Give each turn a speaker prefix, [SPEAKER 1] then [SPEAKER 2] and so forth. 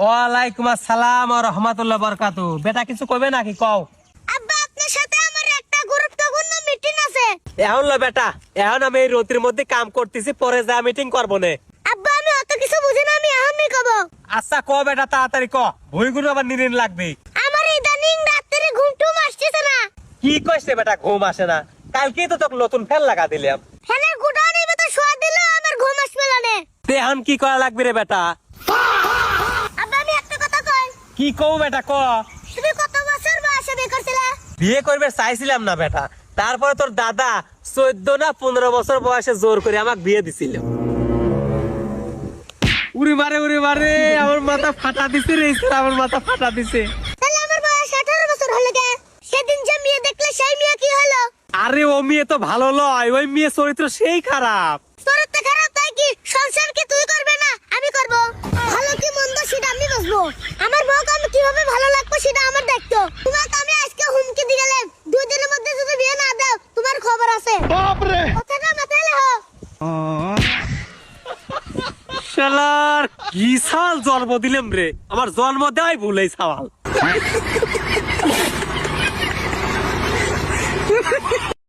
[SPEAKER 1] ওয়ালাইকুম আসসালাম ওয়া রাহমাতুল্লাহি ওয়া বারাকাতু। বেটা কিছু কইবে নাকি কও?
[SPEAKER 2] আব্বা আপনার সাথে আমার একটা গুরুত্বপূর্ণ মিটিং আছে।
[SPEAKER 1] এখন ল বেটা, এখন আমি এই রতির মধ্যে কাম করতেছি, পরে যা মিটিং করব নে।
[SPEAKER 2] আব্বা আমি অত কিছু বুঝি না, আমি এখনই কব।
[SPEAKER 1] আচ্ছা ক বেটা, তাড়াতাড়ি ক, ভুইগুলো আবার নিরিন লাগবে।
[SPEAKER 2] আমার ইদানিং রাত্রে ঘুম টুম আসতেছে না।
[SPEAKER 1] কি কইছে বেটা ঘুম আসে না? কালকেই তো তোকে নতুন ফ্যান লাগা দিলাম।
[SPEAKER 2] ফ্যানের গুড়ানি মতো শোয়া দিলে আমার ঘুম আসবে না রে।
[SPEAKER 1] তে এখন কি করা লাগবে রে বেটা?
[SPEAKER 2] আব্বা আমি একটা কথা কই।
[SPEAKER 1] কি কও বেটা ক?
[SPEAKER 2] তুমি কত বছর বয়সে বিয়ে করছিলা?
[SPEAKER 1] বিয়ে করবে চাইছিলাম না বেটা, তারপরে তোর দাদা 14 না 15 বছর বয়সে জোর করে আমাকে বিয়ে দিছিল। উড়ি মারে আমার মাথা ফাটা দিছে রে, আমার মাথা ফাটা দিছে।
[SPEAKER 2] তাহলে আমার বয়স 18 বছর হলো কে? সেদিন যে মেয়ে দেখলে সেই মেয়ে কি হলো?
[SPEAKER 1] আরে ও মেয়ে তো ভালো লয়, ওই মেয়ে চরিত্র সেই খারাপ।
[SPEAKER 2] চরিত্র খারাপ তাই কি সংসার কি তুই করবে না আমি করব? ভালো কি মন্দ সেটা আমি বুঝবো। আমার বউকে আমি কিভাবে ভালো লাগবে সেটা আমার দায়িত্ব। তোমাকে আমি আজকে হুমকি দিয়ে গেলাম, 2 দিনের মধ্যে যদি বিয়ে না দাও তোমার খবর আছে। বাপ রে, কথাটা মাথায় লাও।
[SPEAKER 1] শালার কি সাল জন্ম দিলাম রে, আমার জন্ম দেওয়াই ভুল এই সাওয়াল।